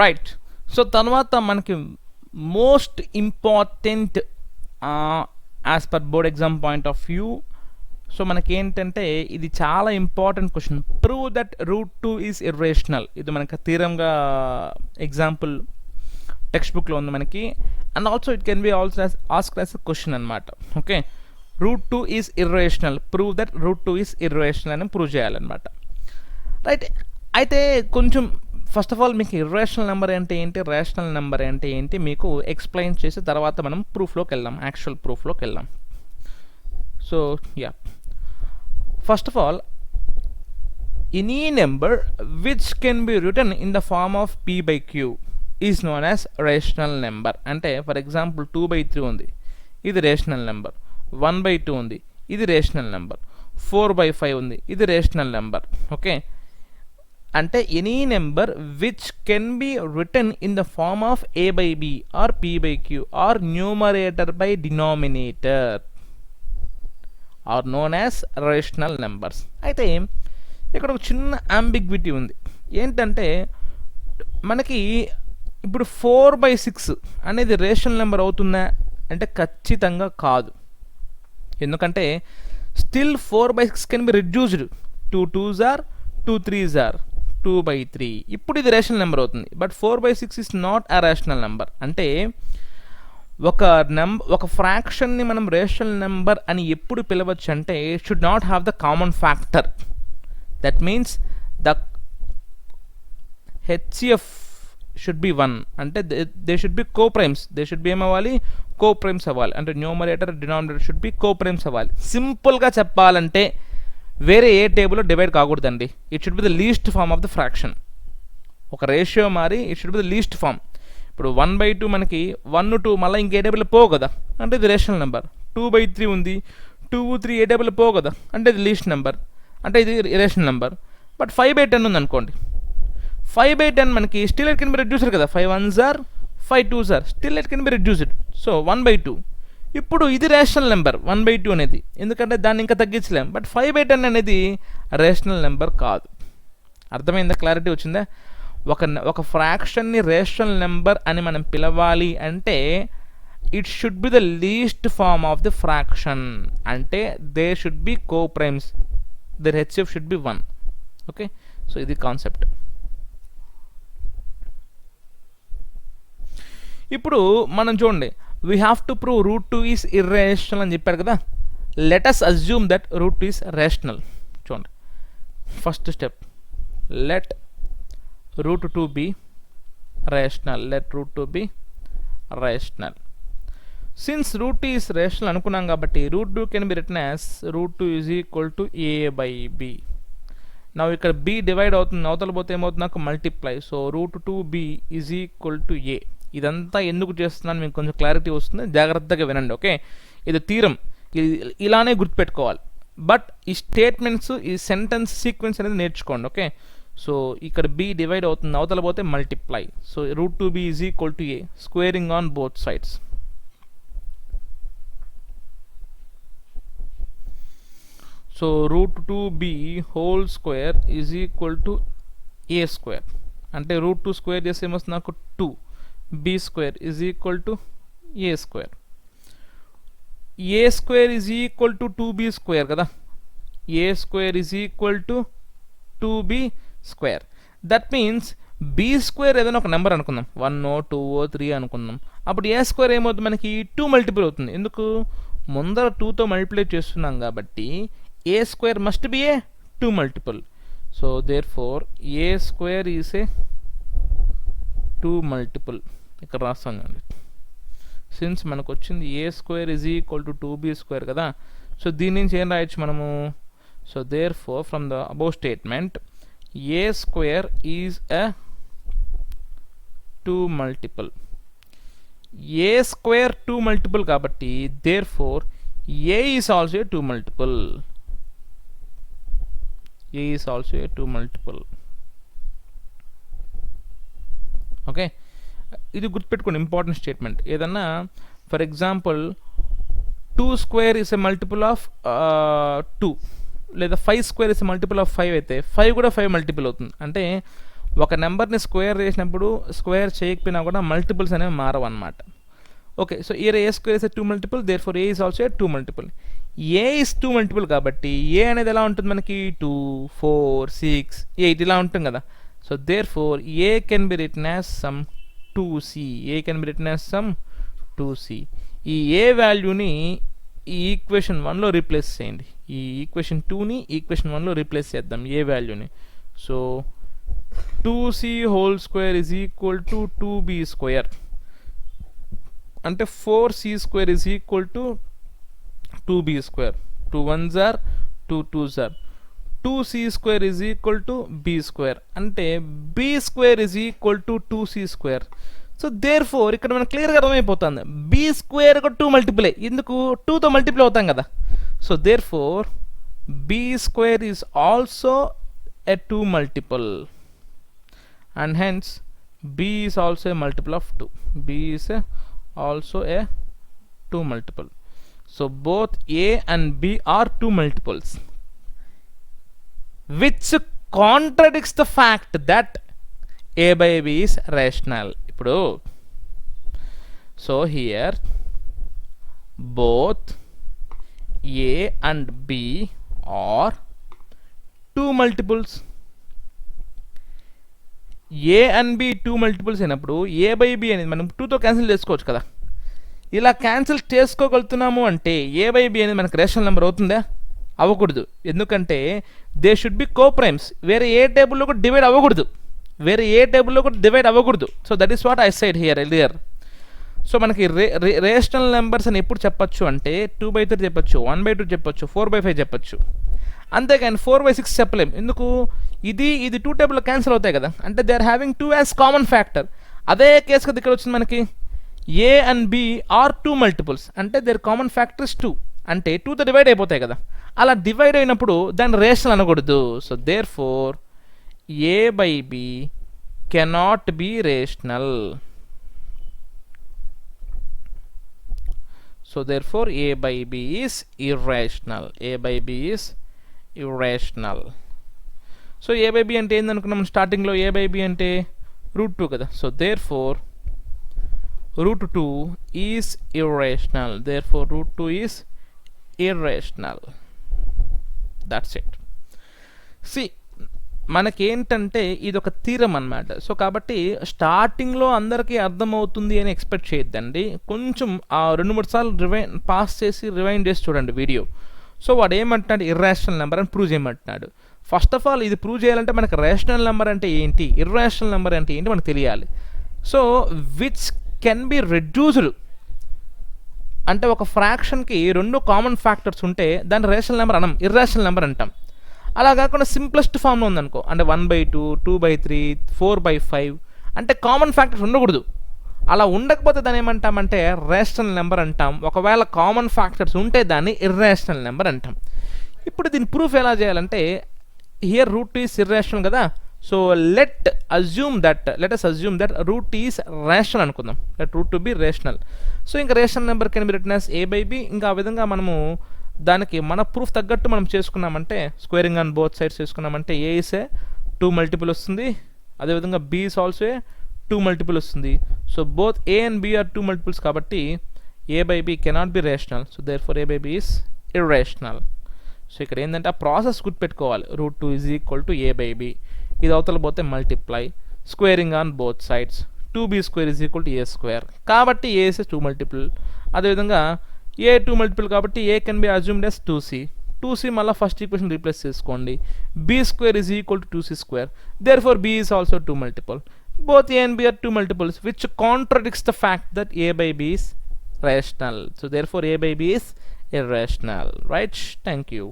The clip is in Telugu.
రైట్. సో తర్వాత మనకి most important as per board exam point of view. So మనకి ఏంటంటే ఇది చాలా important question. Prove that root 2 is irrational. ఇది మనకి థీరమ్గా ఎగ్జాంపుల్ టెక్స్ట్ బుక్లో ఉంది మనకి. And also it can be also asked as a question అనమాట. Okay, root 2 is irrational, prove that root 2 is irrational అని ప్రూవ్ చేయాలన్నమాట. రైట్. అయితే కొంచెం ఫస్ట్ ఆఫ్ ఆల్ మీకు ఇర్రేషనల్ నెంబర్ అంటే ఏంటి, రేషనల్ నెంబర్ అంటే ఏంటి మీకు ఎక్స్ప్లెయిన్ చేసి తర్వాత మనం ప్రూఫ్లోకి వెళ్దాం, యాక్చువల్ ప్రూఫ్లోకి వెళ్దాం. So ya, first of all, any number which can be written in the form of p/q is known as rational number. అంటే ఫర్ ఎగ్జాంపుల్ 2/3 ఉంది, ఇది రేషనల్ నెంబర్. 1/2 ఉంది, ఇది రేషనల్ నెంబర్. 4/5 ఉంది, ఇది రేషనల్ నెంబర్. ఓకే, అంటే any number which can be written in the form of a/b or p/q or numerator by denominator are known as rational numbers. అయితే ఇక్కడ ఒక చిన్న అంబిగ్విటీ ఉంది. ఏంటంటే మనకి ఇప్పుడు 4/6 అనేది రేషనల్ నెంబర్ అవుతుందా అంటే ఖచ్చితంగా కాదు. ఎందుకంటే still 4/6 can be reduced. 2 2s are 2 3s are 2/3. ఇప్పుడు ఇది రేషనల్ నెంబర్ అవుతుంది. But 4/6 is not a rational number. అంటే ఒక ఫ్రాక్షన్ని మనం రేషనల్ నెంబర్ అని ఎప్పుడు పిలవచ్చు అంటే it should not have the common factor. That means the HCF should be 1. అంటే they should be coprimes. They should be ఏమవ్వాలి, కోప్రైమ్స్ అవ్వాలి. అంటే numerator denominator should be coprimes అవ్వాలి. సింపుల్గా చెప్పాలంటే వేరే ఏ టేబుల్లో డివైడ్ కాకూడదండి. It should be the least form of the fraction. ఒక రేషియో మారి it should be the least form. ఇప్పుడు 1/2 మనకి 1 2 మళ్ళీ ఇంకే టేబుల్లో పోవు కదా, అంటే ఇది రేషనల్ నెంబర్. 2/3 ఉంది, 2 3 ఏ టేబుల్లో పోవు కదా, అంటే ఇది లీస్ట్ నెంబర్, అంటే ఇది రేషనల్ నెంబర్. బట్ 5/10 ఉంది అనుకోండి, 5/10 మనకి still it can be reduced కదా. 5 1s are 5 2s are still it can be reduced. So 1/2 ఇప్పుడు ఇది రేషనల్ నెంబర్ 1/2 అనేది, ఎందుకంటే దాన్ని ఇంకా తగ్గించలేం. బట్ 5/10 అనేది రేషనల్ నెంబర్ కాదు. అర్థమైందా? క్లారిటీ వచ్చిందా? ఒక ఫ్రాక్షన్ని రేషనల్ నెంబర్ అని మనం పిలవాలి అంటే it should be the least form of the fraction. అంటే they should be coprimes, their HCF should be 1. Okay, so ఇది కాన్సెప్ట్. ఇప్పుడు మనం చూడండి, we have to prove root 2 is irrational అని చెప్పారు కదా. Let us assume that root 2 is rational. చూడండి, first step, let root 2 be rational. Let root 2 be rational. Since root 2 is rational అనుకున్నాం కాబట్టి root 2 can be written as root 2 is equal to a/b. now ఇక్కడ b డివైడ్ అవుతుంది, అవతల పోతే ఏమవుతుంది నాకు multiply. So root 2b is equal to a. ఇదంతా ఎందుకు చేస్తున్నాను మీకు కొంచెం క్లారిటీ వస్తుంది, జాగ్రత్తగా వినండి. ఓకే, ఇది థీరం, ఇలానే గుర్తుపెట్టుకోవాలి. బట్ ఈ స్టేట్మెంట్స్, ఈ సెంటెన్స్ సీక్వెన్స్ అనేది నేర్చుకోండి. ఓకే, సో ఇక్కడ b డివైడ్ అవుతుంది, అవతల పోతే multiply. So root 2b is equal to a, squaring on both sides. So root 2b whole square is equal to a square. అంటే root 2 స్క్వేర్ చేస్తే ఏమొస్తుంది నాకు 2. b square is equal to a square. a square is equal to 2b square కదా. a square is equal to 2b square. That means b square ఏదైనా ఒక నెంబర్ అనుకుందాం, 1 2 3 అనుకుందాం. అప్పుడు a స్క్వేర్ ఏమవుతుంది మనకి 2 మల్టిపుల్ అవుతుంది. ఎందుకు? ముందర 2తో మల్టిప్లై చేస్తున్నాం కాబట్టి a square must be a 2 multiple. So therefore a square is a 2 multiple. ఇక్కడ రాస్తాను అండి, సిన్స్ మనకు వచ్చింది a square is equal to 2b square కదా. సో దీని నుంచి ఏం రాయొచ్చు మనము? So therefore from the above statement a square is a 2 multiple. a square 2 multiple కాబట్టి therefore a is also a 2 multiple. a is also a 2 multiple. Okay, ఇది గుర్తుపెట్టుకోండి, ఇంపార్టెంట్ స్టేట్మెంట్. ఏదన్నా for example 2 square is a multiple of 2, లేదా 5 స్క్వేర్ ఇస్ మల్టిపుల్ ఆఫ్ 5 అయితే 5 కూడా 5 మల్టిపుల్ అవుతుంది. అంటే ఒక నెంబర్ని స్క్వేర్ చేసినప్పుడు స్క్వేర్ చేయకపోయినా కూడా మల్టిపుల్స్ అనేవి మారవు అన్నమాట. Okay, so here a square is 2 multiple, therefore a is also 2 multiple. A is 2 multiple కాబట్టి ఏ అనేది ఎలా ఉంటుంది మనకి 2, 4, 6, 8 ఇలా ఉంటుంది కదా. So therefore a can be written as some 2c. A can be written as some 2c. ఈ ఏ వాల్యూని ఈ ఈక్వేషన్ 1లో రీప్లేస్ చేయండి. ఈ ఈక్వేషన్ 2ని ఈక్వేషన్ 1లో రీప్లేస్ చేద్దాం ఏ వాల్యూని. So 2c whole square is equal to 2b square, అంటే 4c square is equal to 2b square. 2 1s are 2 2s are. 2c square is equal to b square, అంటే b square is equal to 2c square. So therefore ఇక్కడ మనకు క్లియర్గా అర్థమైపోతుంది b స్క్వేర్ కూడా 2 మల్టిపులే, ఎందుకు 2తో మల్టిపుల్ అవుతాం కదా. So therefore b square is also a 2 multiple, and hence b is also a multiple of 2. b is also a 2 multiple. So both a and b are 2 multiples, which contradicts the fact that a by b is rational. Ippudu so here both a and b are 2 multiples. A and b 2 multiples అయినప్పుడు ఏ బై బి అనేది మనం 2తో క్యాన్సిల్ చేసుకోవచ్చు కదా. ఇలా క్యాన్సిల్ చేసుకోగలుగుతున్నాము అంటే ఏ బై బి అనేది మనకు రేషనల్ నెంబర్ అవుతుందా? అవ్వకూడదు. ఎందుకంటే they should B co primes. వేరే ఏ టేబుల్లో కూడా డివైడ్ అవ్వకూడదు, వేరే ఏ టేబుల్లో కూడా డివైడ్ అవ్వకూడదు. So that is what I side here earlier. So మనకి రేషనల్ నెంబర్స్ అని ఎప్పుడు చెప్పచ్చు అంటే 2/3 చెప్పచ్చు, 1/2 చెప్పచ్చు, 4/5 చెప్పచ్చు. అంతేగాని 4/6 చెప్పలేం. ఎందుకు? ఇది 2 టేబుల్లో క్యాన్సిల్ అవుతాయి కదా, అంటే they are having 2 as common factor. అదే కేసు కదా ఇక్కడ వచ్చింది మనకి a and b are 2 multiples, అంటే దేర్ కామన్ ఫ్యాక్టర్ ఇస్ 2, అంటే 2తో డివైడ్ అయిపోతాయి కదా. అలా డివైడ్ అయినప్పుడు దాన్ని రేషనల్ అనకూడదు. So therefore a by b cannot be rational. So therefore a by b is irrational. A by b is irrational. So a by b అంటే ఏందనుకున్నాం స్టార్టింగ్లో? ఏ బై బి అంటే √2 కదా. So therefore √2 is irrational. Therefore √2 is irrational. That's it. సి మనకేంటంటే ఇది ఒక థీరం అన్నమాట. సో కాబట్టి స్టార్టింగ్లో అందరికీ అర్థమవుతుంది అని ఎక్స్పెక్ట్ చేయొద్దండి. కొంచెం ఆ 2-3 సార్లు పాస్ చేసి రివైండ్ చేసి చూడండి వీడియో. సో వాడు ఏమంటున్నాడు? ఇర్రేషనల్ నెంబర్ అని ప్రూవ్ చేయమంటున్నాడు. ఫస్ట్ ఆఫ్ ఆల్ ఇది ప్రూవ్ చేయాలంటే మనకు రేషనల్ నెంబర్ అంటే ఏంటి, ఇర్రేషనల్ నెంబర్ అంటే ఏంటి మనకు తెలియాలి. So which can be reduced అంటే ఒక ఫ్రాక్షన్కి 2 కామన్ ఫ్యాక్టర్స్ ఉంటే దాన్ని రేషనల్ నెంబర్ అనం, ఇర్రేషనల్ నెంబర్ అంటాం. అలా కాకుండా సింప్లెస్ట్ ఫామ్లో ఉందనుకో, అంటే 1/2, 2/3, 4/5 అంటే కామన్ ఫ్యాక్టర్స్ ఉండకూడదు. అలా ఉండకపోతే దాన్ని ఏమంటామంటే రేషనల్ నెంబర్ అంటాం. ఒకవేళ కామన్ ఫ్యాక్టర్స్ ఉంటే దాన్ని ఇర్రేషనల్ నెంబర్ అంటాం. ఇప్పుడు దీని ప్రూఫ్ ఎలా చేయాలంటే హియర్ √2 ఈస్ ఇర్రేషనల్ కదా. So let us assume that root is rational అనుకుందాం. let √2 be rational. సో ఇంకా rational number can be written as a by b. ఇంకా ఆ విధంగా మనము దానికి మన ప్రూఫ్ తగ్గట్టు మనం చేసుకున్నామంటే స్క్వేరింగ్ ఆన్ బోత్ సైడ్స్ చేసుకున్నామంటే a is a 2 మల్టిపుల్ వస్తుంది, అదేవిధంగా b is also a 2 multiple వస్తుంది. So both a and b are 2 multiples కాబట్టి a by b cannot be rational. So therefore a by b is irrational. సో ఇక్కడ ఏంటంటే ఆ ప్రాసెస్ గుర్తుపెట్టుకోవాలి. √2 is equal to a by b, ఇది అవతల పోతే multiply, squaring on both sides, 2b square is equal to a square. కాబట్టి a is 2 మల్టిపుల్. అదేవిధంగా a 2 మల్టిపుల్ కాబట్టి a can be assumed as 2c మళ్ళీ ఫస్ట్ ఈక్వేషన్ రీప్లేస్ చేసుకోండి. b square is equal to 2c square. Therefore b is also 2 multiple. Both a and b are 2 multiples, which contradicts the fact that a by b is rational. So therefore a by b is irrational, right? Thank you.